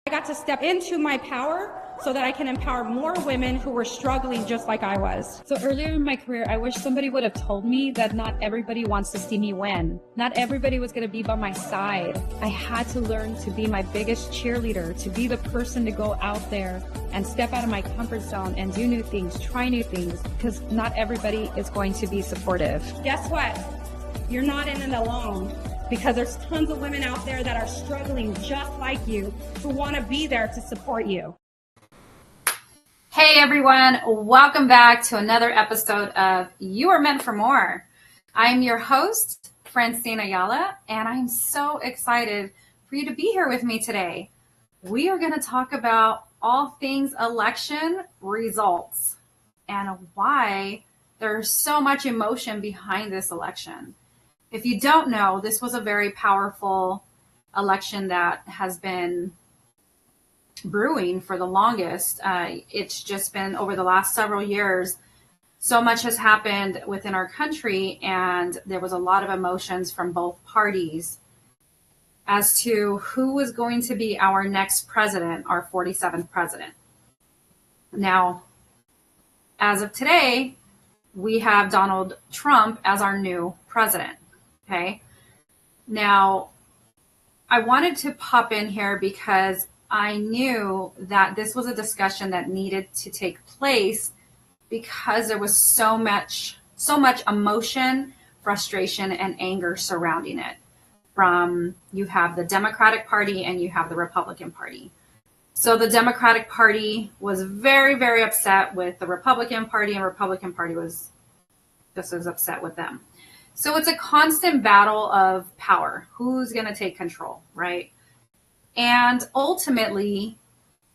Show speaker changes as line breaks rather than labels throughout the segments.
I got to step into my power so that I can empower more women who were struggling just like I was.
So earlier in my career, I wish somebody would have told me that not everybody wants to see me win. Not everybody was going to be by my side. I had to learn to be my biggest cheerleader, to be the person to go out there and step out of my comfort zone and do new things, try new things, because not everybody is going to be supportive.
Guess what? You're not in it alone, because there's tons of women out there that are struggling just like you who want to be there to support you.
Hey everyone, welcome back to another episode of You Are Meant for More. I'm your host, Francine Ayala, and I'm so excited for you to be here with me today. We are going to talk about all things election results and why there's so much emotion behind this election. If you don't know, this was a very powerful election that has been brewing for the longest. It's just been over the last several years. So much has happened within our country, and there was a lot of emotions from both parties as to who was going to be our next president, our 47th president. Now, as of today, we have Donald Trump as our new president. Okay. Now, I wanted to pop in here because I knew that this was a discussion that needed to take place because there was so much emotion, frustration, and anger surrounding it. From you have the Democratic Party and you have the Republican Party. So the Democratic Party was very, very upset with the Republican Party, and Republican Party was just as upset with them. So it's a constant battle of power. Who's going to take control, right? And ultimately,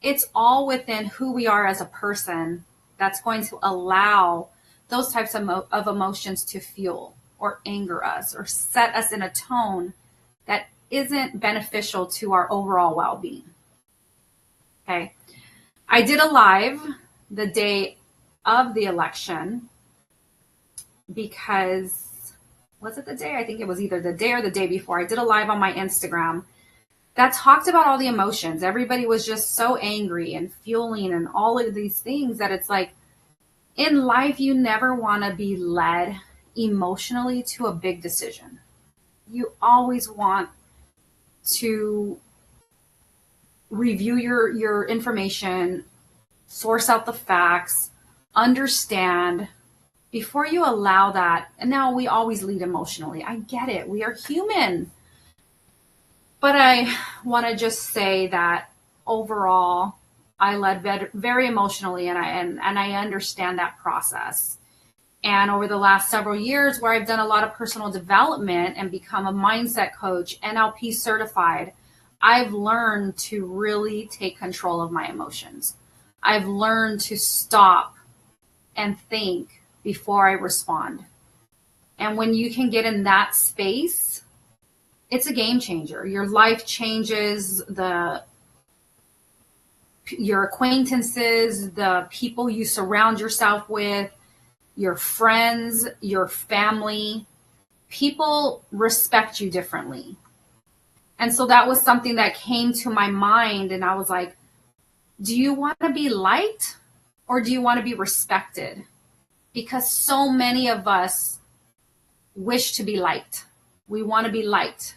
it's all within who we are as a person that's going to allow those types of emotions to fuel or anger us or set us in a tone that isn't beneficial to our overall well-being. Okay. I did a live the day of the election because, was it the day? I think it was either the day or the day before. I did a live on my Instagram that talked about all the emotions. Everybody was just so angry and fueling and all of these things that it's like, in life, you never want to be led emotionally to a big decision. You always want to review your information, source out the facts, understand before you allow that. And now we always lead emotionally. I get it. We are human. But I want to just say that overall, I led very emotionally, and I understand that process. And over the last several years, where I've done a lot of personal development and become a mindset coach, NLP certified, I've learned to really take control of my emotions. I've learned to stop and think before I respond. And when you can get in that space, it's a game changer. Your life changes, your acquaintances, the people you surround yourself with, your friends, your family, people respect you differently. And so that was something that came to my mind, and I was like, do you want to be liked or do you want to be respected? Because so many of us wish to be liked. We want to be liked.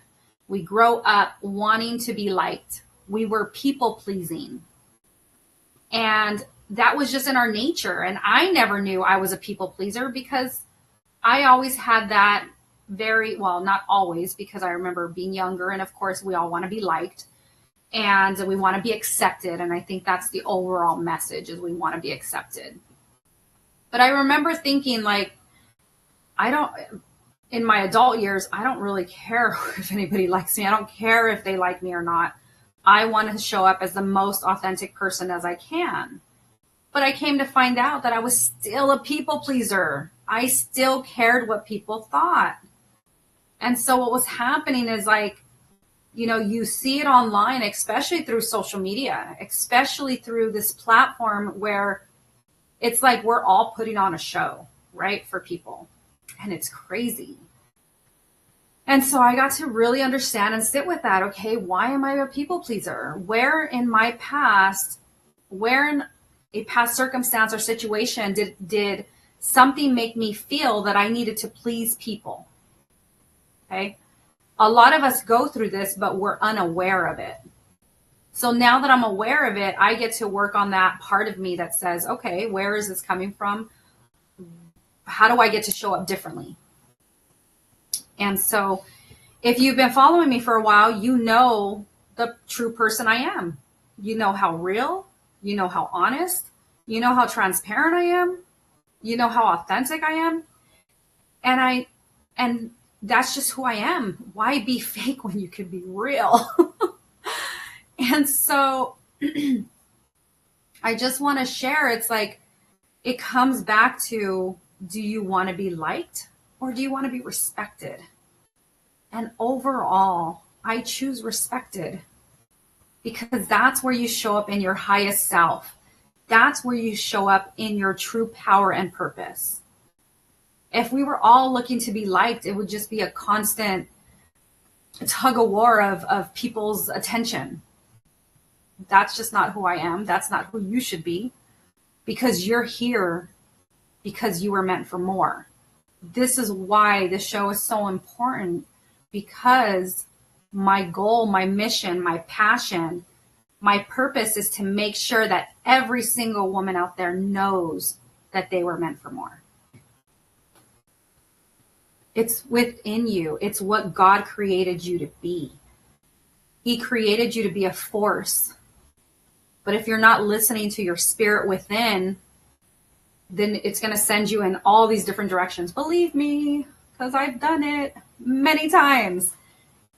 We grow up wanting to be liked. We were people pleasing. And that was just in our nature. And I never knew I was a people pleaser because I always had that not always, because I remember being younger. And of course, we all want to be liked and we want to be accepted. And I think that's the overall message, is we want to be accepted. But I remember thinking, like, in my adult years, I don't really care if anybody likes me. I don't care if they like me or not. I want to show up as the most authentic person as I can. But I came to find out that I was still a people pleaser. I still cared what people thought. And so what was happening is, like, you see it online, especially through social media, especially through this platform where it's like we're all putting on a show, right, for people. And it's crazy. And so I got to really understand and sit with that. Okay, why am I a people pleaser? Where in my past, where in a past circumstance or situation did something make me feel that I needed to please people? Okay. A lot of us go through this, but we're unaware of it. So now that I'm aware of it, I get to work on that part of me that says, okay, where is this coming from? How do I get to show up differently? And so if you've been following me for a while, you know the true person I am. You know how real, you know how honest, you know how transparent I am, you know how authentic I am. And that's just who I am. Why be fake when you can be real? And so I just want to share, it's like, it comes back to, do you want to be liked or do you want to be respected? And overall, I choose respected, because that's where you show up in your highest self. That's where you show up in your true power and purpose. If we were all looking to be liked, it would just be a constant tug of war of people's attention. That's just not who I am. That's not who you should be, because you're here because you were meant for more. This is why this show is so important, because my goal, my mission, my passion, my purpose is to make sure that every single woman out there knows that they were meant for more. It's within you. It's what God created you to be. He created you to be a force. But if you're not listening to your spirit within, then it's going to send you in all these different directions. Believe me, because I've done it many times.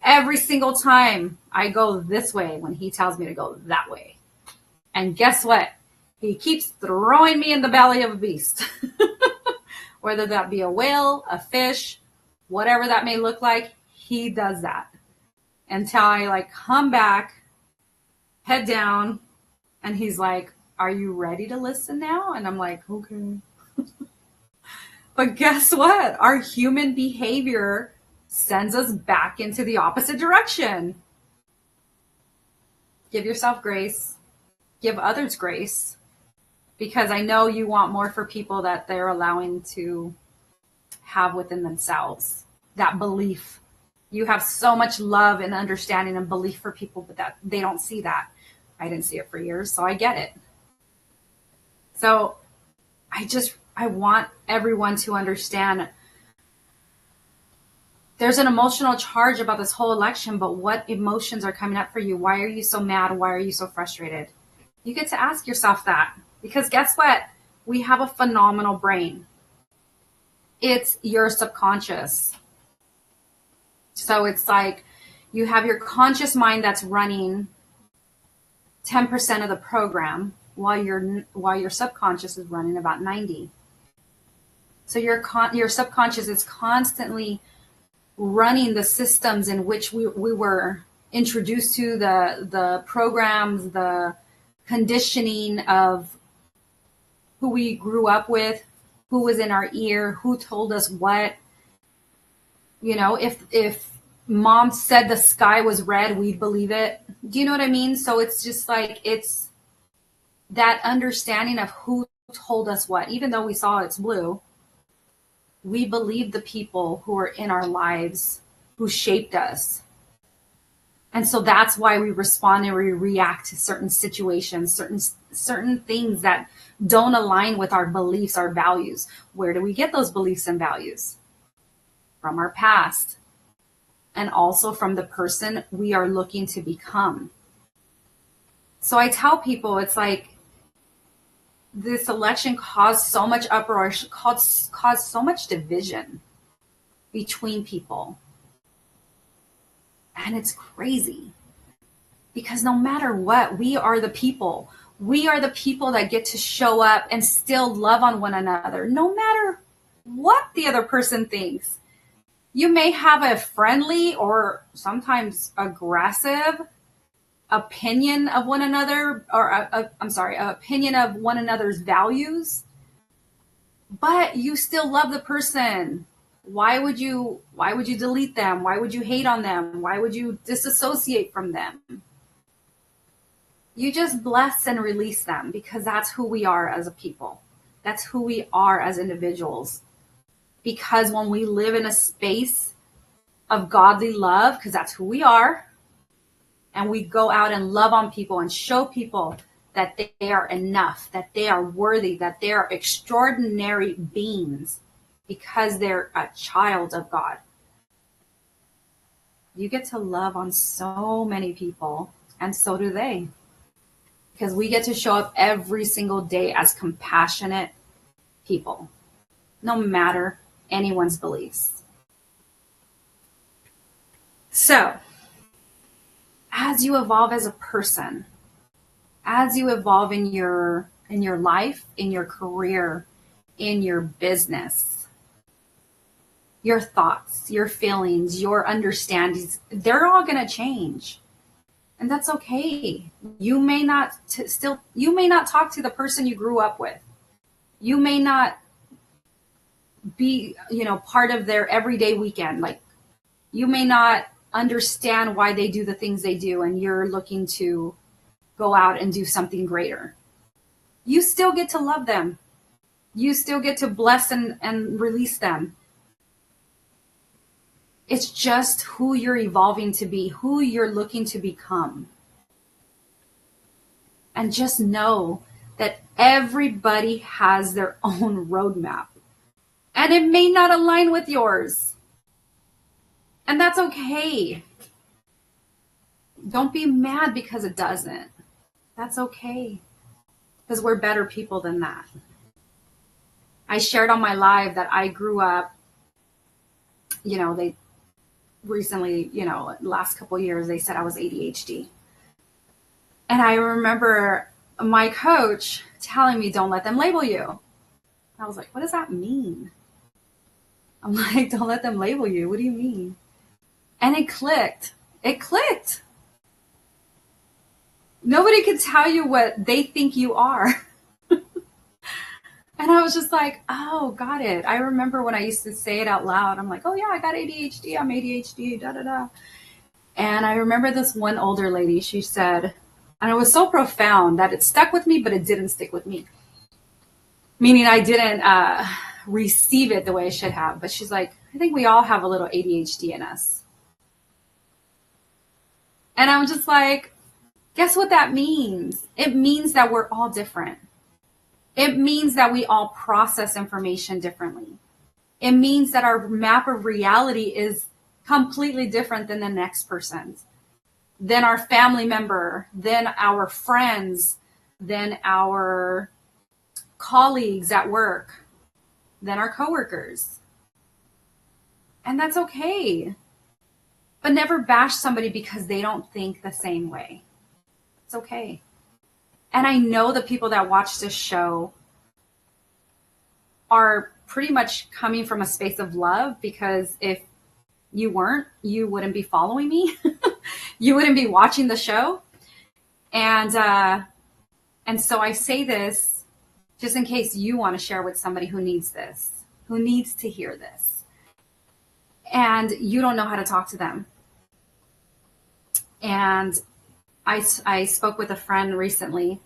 Every single time I go this way when he tells me to go that way. And guess what? He keeps throwing me in the belly of a beast. Whether that be a whale, a fish, whatever that may look like, he does that. Until I come back, head down, and he's like, are you ready to listen now? And I'm like, okay. But guess what? Our human behavior sends us back into the opposite direction. Give yourself grace. Give others grace. Because I know you want more for people that they're allowing to have within themselves. That belief. You have so much love and understanding and belief for people, but that they don't see that. I didn't see it for years, so I get it. So I want everyone to understand there's an emotional charge about this whole election, but what emotions are coming up for you? Why are you so mad? Why are you so frustrated? You get to ask yourself that, because guess what? We have a phenomenal brain. It's your subconscious. So it's like you have your conscious mind that's running 10% of the program, while your subconscious is running about 90. So your subconscious is constantly running the systems in which we were introduced to, the programs, the conditioning of who we grew up with, who was in our ear, who told us what. You know, if mom said the sky was red, we'd believe it. Do you know what I mean? So it's just like, it's that understanding of who told us what. Even though we saw it's blue, we believed the people who were in our lives, who shaped us. And so that's why we respond and we react to certain situations, certain things that don't align with our beliefs, our values. Where do we get those beliefs and values? From our past, and also from the person we are looking to become. So I tell people, it's like, this election caused so much uproar, caused so much division between people. And it's crazy, because no matter what, we are the people. We are the people that get to show up and still love on one another, no matter what the other person thinks. You may have a friendly or sometimes aggressive opinion of one another, or opinion of one another's values, but you still love the person. Why would you delete them? Why would you hate on them? Why would you disassociate from them? You just bless and release them, because that's who we are as a people. That's who we are as individuals. Because when we live in a space of godly love, because that's who we are, and we go out and love on people and show people that they are enough, that they are worthy, that they are extraordinary beings because they're a child of God. You get to love on so many people, and so do they. Because we get to show up every single day as compassionate people, no matter anyone's beliefs. So, as you evolve as a person, as you evolve in your life, in your career, in your business, your thoughts, your feelings, your understandings, they're all going to change. And that's okay. You may not talk to the person you grew up with. You may not be, part of their everyday weekend. Like, you may not understand why they do the things they do, and you're looking to go out and do something greater. You still get to love them. You still get to bless and release them. It's just who you're evolving to be, who you're looking to become. And just know that everybody has their own roadmap. And it may not align with yours. And that's okay. Don't be mad because it doesn't. That's okay. Because we're better people than that. I shared on my live that I grew up, they recently, last couple of years, they said I was ADHD. And I remember my coach telling me, don't let them label you. I was like, what does that mean? I'm like, don't let them label you. What do you mean? And it clicked. It clicked. Nobody can tell you what they think you are. And I was just like, oh, got it. I remember when I used to say it out loud. I'm like, oh, yeah, I got ADHD. I'm ADHD, da-da-da. And I remember this one older lady, she said, and it was so profound that it stuck with me, but it didn't stick with me. Meaning I didn't receive it the way I should have. But she's like, I think we all have a little ADHD in us. And I'm just like, guess what that means? It means that we're all different. It means that we all process information differently. It means that our map of reality is completely different than the next person's, than our family member, than our friends, than our colleagues at work, than our coworkers. And that's okay. But never bash somebody because they don't think the same way. It's okay. And I know the people that watch this show are pretty much coming from a space of love, because if you weren't, you wouldn't be following me. You wouldn't be watching the show. And so I say this just in case you want to share with somebody who needs this, who needs to hear this, and you don't know how to talk to them. And I spoke with a friend recently,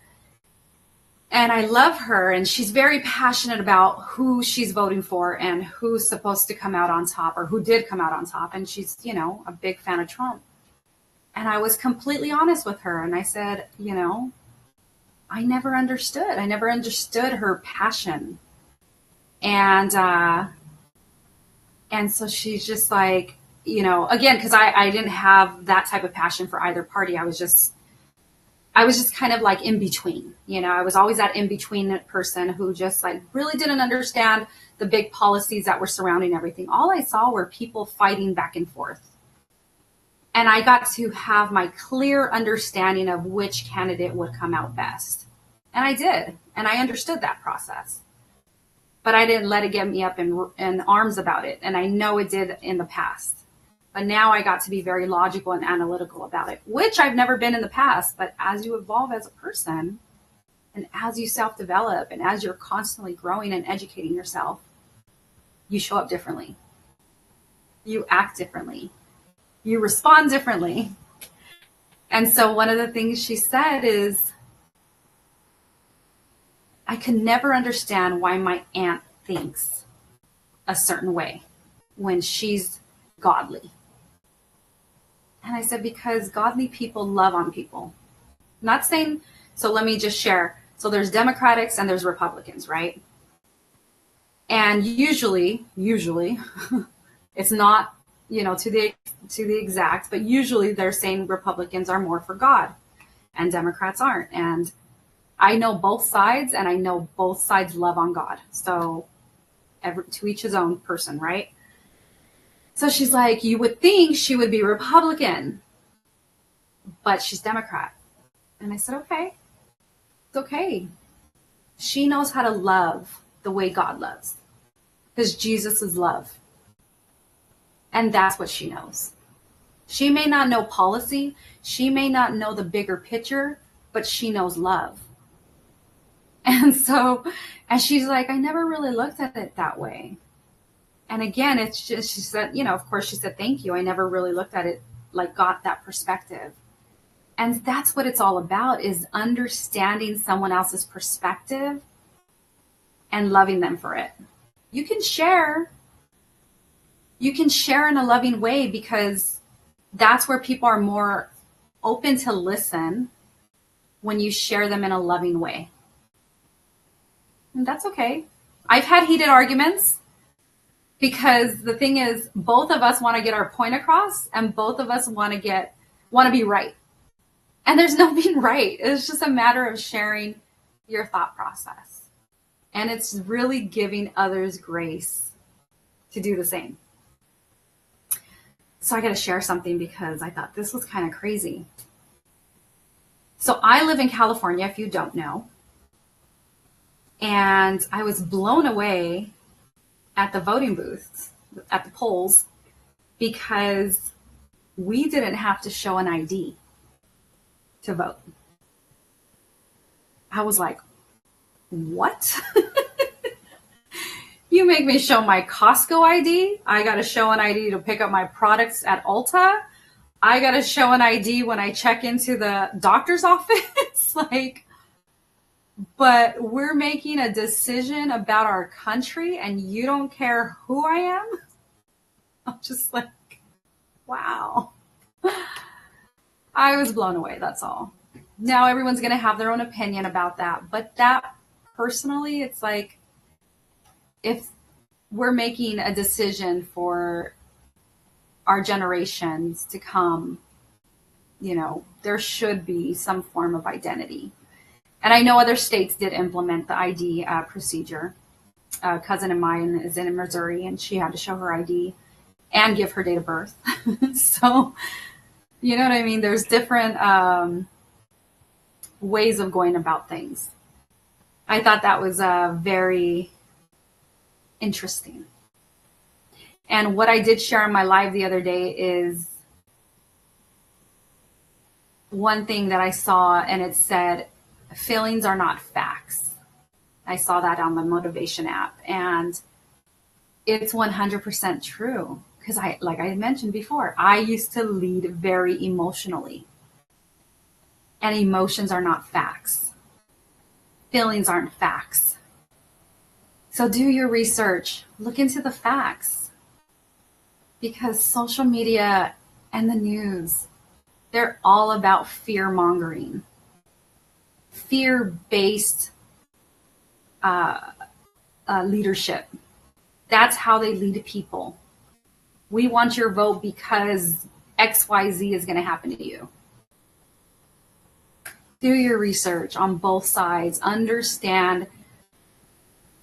and I love her, and she's very passionate about who she's voting for and who's supposed to come out on top, or who did come out on top. And she's, a big fan of Trump. And I was completely honest with her. And I said, I never understood. I never understood her passion. And so she's just like, again, because I didn't have that type of passion for either party. I was just kind of like in between. I was always that in between person who just like really didn't understand the big policies that were surrounding everything. All I saw were people fighting back and forth. And I got to have my clear understanding of which candidate would come out best. And I did. And I understood that process. But I didn't let it get me up in arms about it. And I know it did in the past. But now I got to be very logical and analytical about it, which I've never been in the past. But as you evolve as a person, and as you self-develop, and as you're constantly growing and educating yourself, you show up differently. you act differently, you respond differently. And so one of the things she said is, I could never understand why my aunt thinks a certain way when she's godly. And I said, because godly people love on people. Not saying, so let me just share. So there's Democrats and there's Republicans, right? And usually, it's not, to the exact, but usually they're saying Republicans are more for God and Democrats aren't. And I know both sides, and I know both sides love on God. So to each his own person, right? So she's like, you would think she would be Republican, but she's Democrat. And I said, okay, it's okay. She knows how to love the way God loves, because Jesus is love. And that's what she knows. She may not know policy. She may not know the bigger picture, but she knows love. And she's like, I never really looked at it that way. And again, it's just, she said, of course she said, thank you. I never really looked at it, got that perspective. And that's what it's all about, is understanding someone else's perspective and loving them for it. You can share in a loving way, because that's where people are more open to listen, when you share them in a loving way. And that's okay. I've had heated arguments, because the thing is, both of us want to get our point across, and both of us want to be right. And there's no being right. It's just a matter of sharing your thought process. And it's really giving others grace to do the same. So I got to share something, because I thought this was kind of crazy. So I live in California, if you don't know. And I was blown away at the voting booths, at the polls, because we didn't have to show an ID to vote. I was like, what? You make me show my Costco ID? I got to show an ID to pick up my products at Ulta? I got to show an ID when I check into the doctor's office? But we're making a decision about our country, and you don't care who I am? I'm just like, wow. I was blown away, that's all. Now everyone's going to have their own opinion about that. But that, personally, it's like, if we're making a decision for our generations to come, there should be some form of identity. And I know other states did implement the ID procedure. A cousin of mine is in Missouri, and she had to show her ID and give her date of birth. So, you know what I mean? There's different ways of going about things. I thought that was very interesting. And what I did share on my live the other day is one thing that I saw, and it said, feelings are not facts. I saw that on the motivation app, and it's 100% true, because like I mentioned before, I used to lead very emotionally, and emotions are not facts. Feelings aren't facts. So do your research, look into the facts, because social media and the news, they're all about fear mongering. Fear-based leadership. That's how they lead people. We want your vote because XYZ is going to happen to you. Do your research on both sides. Understand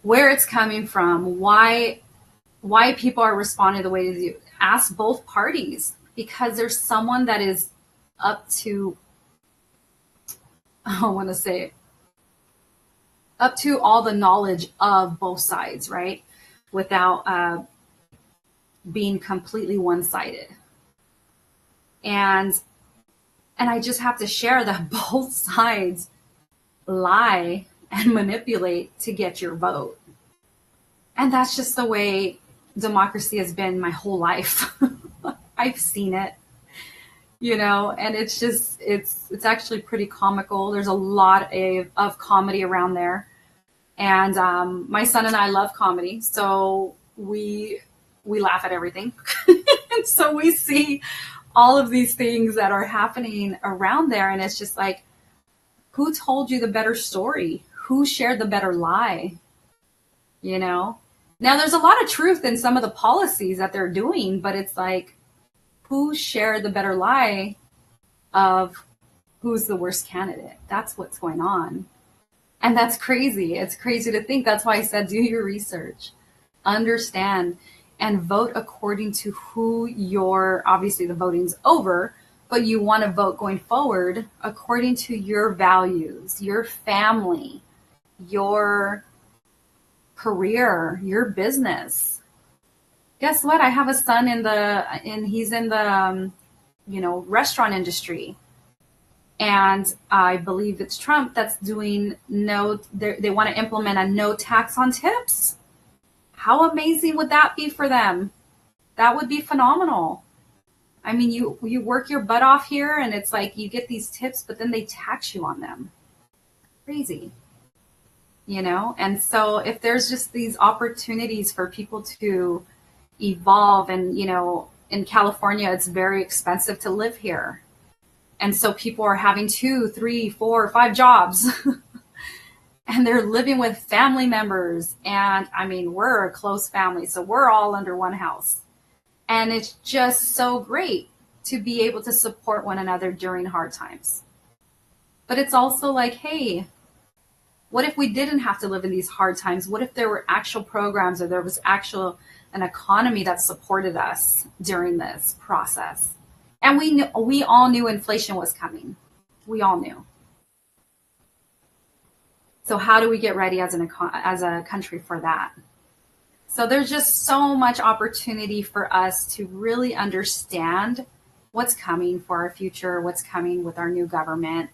where it's coming from, why people are responding the way they do. Ask both parties, because there's someone that is up to, up to all the knowledge of both sides, right? Without being completely one-sided. And I just have to share that both sides lie and manipulate to get your vote. And that's just the way democracy has been my whole life. I've seen it, and it's actually pretty comical. There's a lot of comedy around there. And my son and I love comedy, so we laugh at everything. And so we see all of these things that are happening around there, and it's just like, who told you the better story? Who shared the better lie? Now there's a lot of truth in some of the policies that they're doing, but it's like, who shared the better lie of who's the worst candidate? That's what's going on. And that's crazy. It's crazy to think. That's why I said, do your research, understand, and vote according to who obviously the voting's over, but you want to vote going forward according to your values, your family, your career, your business. Guess what? I have a son he's in the, restaurant industry. And I believe it's Trump that's doing they want to implement a no tax on tips. How amazing would that be for them? That would be phenomenal. I mean, you work your butt off here and it's like you get these tips, but then they tax you on them. Crazy. And so if there's just these opportunities for people to evolve, and, in California, it's very expensive to live here. And so people are having 2, 3, 4, 5 jobs and they're living with family members. And I mean, we're a close family, so we're all under one house. And it's just so great to be able to support one another during hard times. But it's also like, hey, what if we didn't have to live in these hard times? What if there were actual programs or there was an economy that supported us during this process? And we all knew inflation was coming. We all knew. So how do we get ready as a country for that? So there's just so much opportunity for us to really understand what's coming for our future, what's coming with our new government.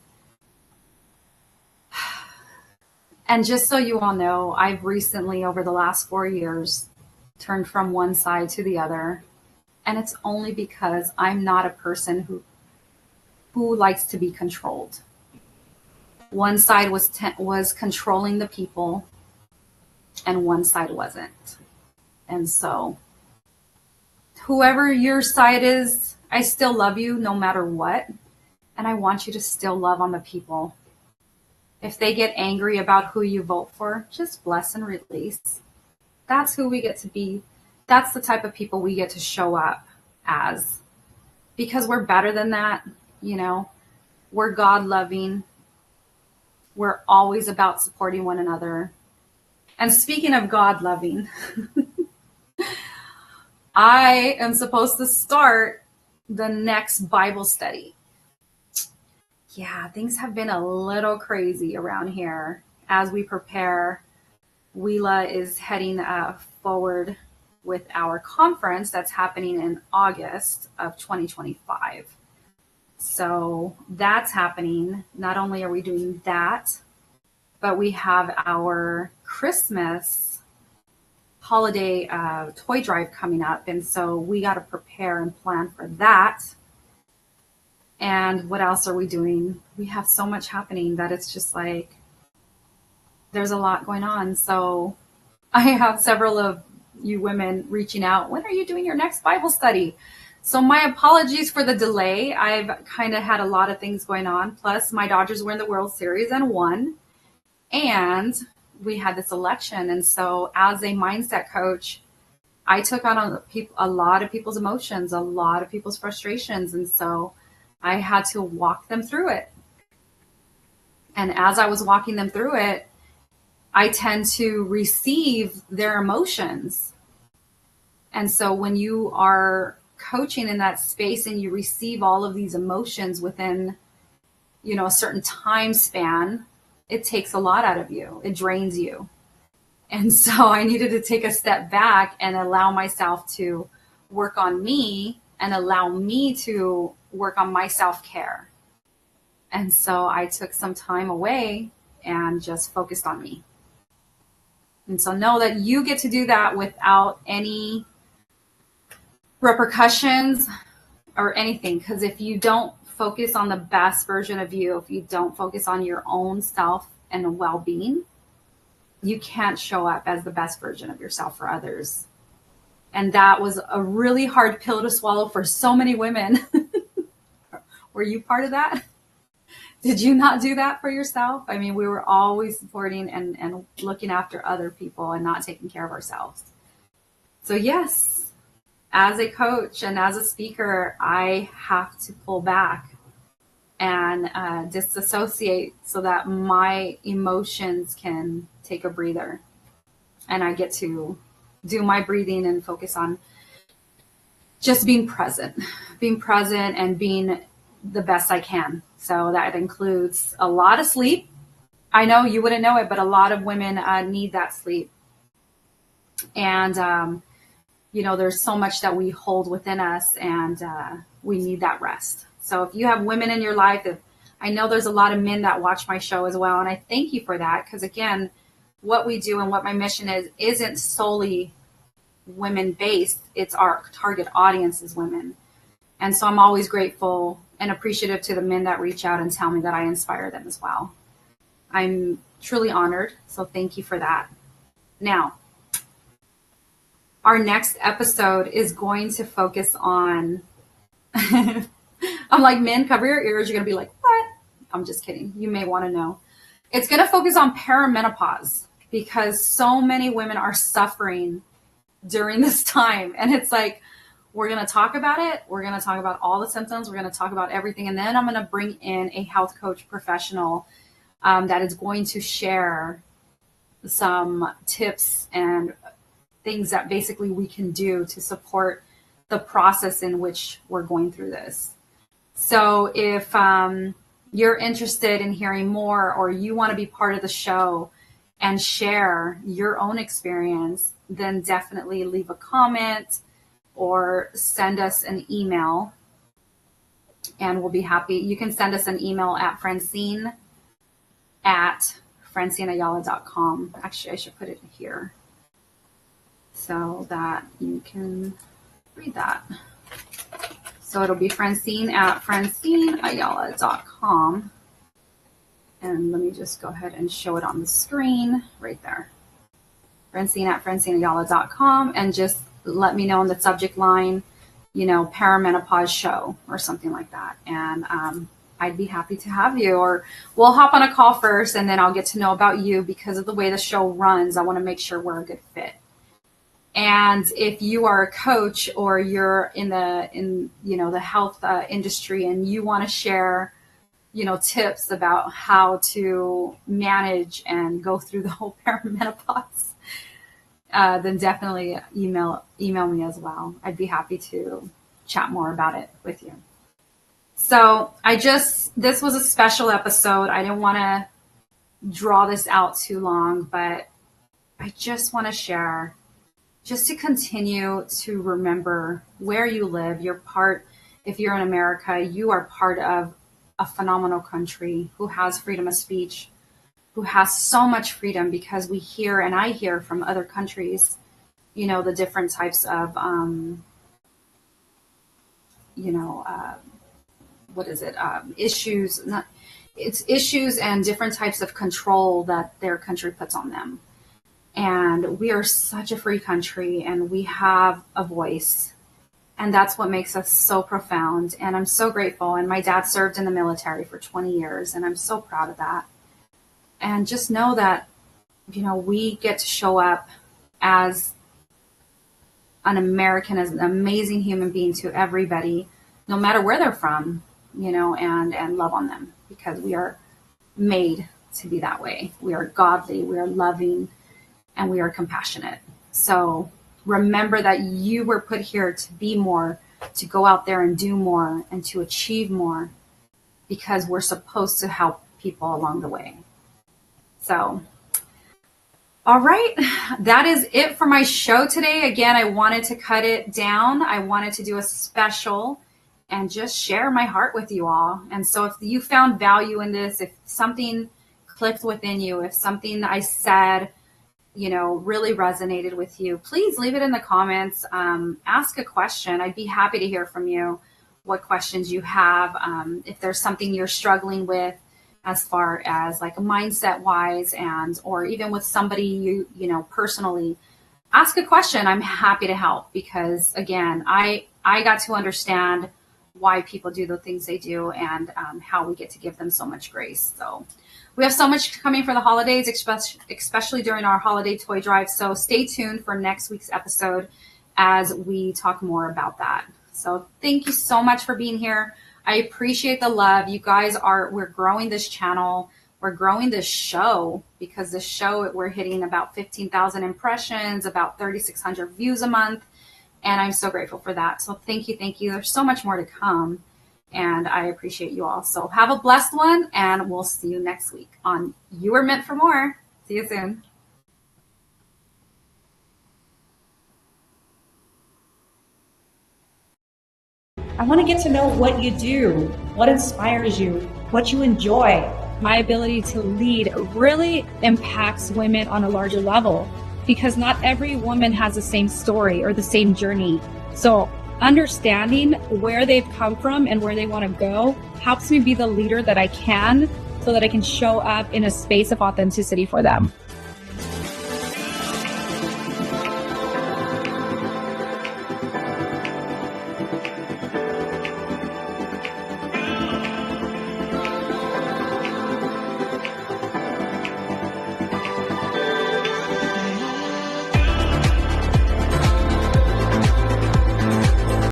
And just so you all know, I've recently, over the last 4 years, turned from one side to the other. And it's only because I'm not a person who likes to be controlled. One side was controlling the people, and one side wasn't. And so, whoever your side is, I still love you no matter what. And I want you to still love on the people. If they get angry about who you vote for, just bless and release. That's who we get to be. That's the type of people we get to show up as, because we're better than that. We're God loving. We're always about supporting one another. And speaking of God loving, I am supposed to start the next Bible study. Yeah, things have been a little crazy around here as we prepare. Wheela is heading forward with our conference that's happening in August of 2025. So that's happening. Not only are we doing that, but we have our Christmas holiday toy drive coming up. And so we got to prepare and plan for that. And what else are we doing? We have so much happening that it's just like, there's a lot going on. So I have several of you women reaching out. When are you doing your next Bible study? So my apologies for the delay. I've kind of had a lot of things going on. Plus my Dodgers were in the World Series and won. And we had this election. And so as a mindset coach, I took on a lot of people's emotions, a lot of people's frustrations. And so I had to walk them through it. And as I was walking them through it, I tend to receive their emotions. And so when you are coaching in that space and you receive all of these emotions within, a certain time span, it takes a lot out of you. It drains you. And so I needed to take a step back and allow myself to work on me and allow me to work on my self-care. And so I took some time away and just focused on me. And so know that you get to do that without any repercussions or anything. Because if you don't focus on the best version of you, if you don't focus on your own self and well-being, you can't show up as the best version of yourself for others. And that was a really hard pill to swallow for so many women. Were you part of that? Did you not do that for yourself? I mean, we were always supporting and looking after other people and not taking care of ourselves. So yes, as a coach and as a speaker, I have to pull back and disassociate so that my emotions can take a breather. And I get to do my breathing and focus on just being present and being the best I can. So that includes a lot of sleep. I know you wouldn't know it, but a lot of women need that sleep. And, there's so much that we hold within us, and we need that rest. So if you have women in your life, I know there's a lot of men that watch my show as well. And I thank you for that. Because again, what we do and what my mission isn't solely women based. It's our target audience is women. And so I'm always grateful and appreciative to the men that reach out and tell me that I inspire them as well. I'm truly honored. So thank you for that. Now, our next episode is going to focus on, I'm like, men, cover your ears. You're going to be like, what? I'm just kidding. You may want to know. It's going to focus on perimenopause because so many women are suffering during this time. And it's like, we're going to talk about it. We're going to talk about all the symptoms. We're going to talk about everything. And then I'm going to bring in a health coach professional that is going to share some tips and things that basically we can do to support the process in which we're going through this. So if you're interested in hearing more, or you want to be part of the show and share your own experience, then definitely leave a comment or send us an email, and we'll be happy. You can send us an email at francineayala.com. Actually, I should put it here so that you can read that. So it'll be francineayala.com. And let me just go ahead and show it on the screen right there. francineayala.com, and just let me know in the subject line, perimenopause show or something like that. And I'd be happy to have you, or we'll hop on a call first and then I'll get to know about you. Because of the way the show runs, I want to make sure we're a good fit. And if you are a coach, or you're in the health industry, and you want to share, tips about how to manage and go through the whole perimenopause, then definitely email me as well. I'd be happy to chat more about it with you. So this was a special episode. I didn't want to draw this out too long, but I just want to share, just to continue to remember where you live. If you're in America, you are part of a phenomenal country who has freedom of speech, who has so much freedom, because we hear, and I hear from other countries, the different types of, issues and different types of control that their country puts on them. And we are such a free country, and we have a voice. And that's what makes us so profound. And I'm so grateful. And my dad served in the military for 20 years, and I'm so proud of that. And just know that, we get to show up as an American, as an amazing human being to everybody, no matter where they're from, and love on them, because we are made to be that way. We are godly, we are loving, and we are compassionate. So remember that you were put here to be more, to go out there and do more, and to achieve more, because we're supposed to help people along the way. So, all right, that is it for my show today. Again, I wanted to cut it down. I wanted to do a special and just share my heart with you all. And so if you found value in this, if something clicked within you, if something I said really resonated with you, please leave it in the comments. Ask a question. I'd be happy to hear from you what questions you have. If there's something you're struggling with as far as like mindset wise or even with somebody you personally, ask a question. I'm happy to help because again, I got to understand why people do the things they do and how we get to give them so much grace. So we have so much coming for the holidays, especially during our holiday toy drive. So stay tuned for next week's episode as we talk more about that. So thank you so much for being here. I appreciate the love. You guys we're growing this channel. We're growing this show because this show, we're hitting about 15,000 impressions, about 3,600 views a month. And I'm so grateful for that. So thank you. Thank you. There's so much more to come. And I appreciate you all. So have a blessed one, and we'll see you next week on You Were Meant for More. See you soon.
I want to get to know what you do, what inspires you, what you enjoy.
My ability to lead really impacts women on a larger level because not every woman has the same story or the same journey. So understanding where they've come from and where they want to go helps me be the leader that I can so that I can show up in a space of authenticity for them.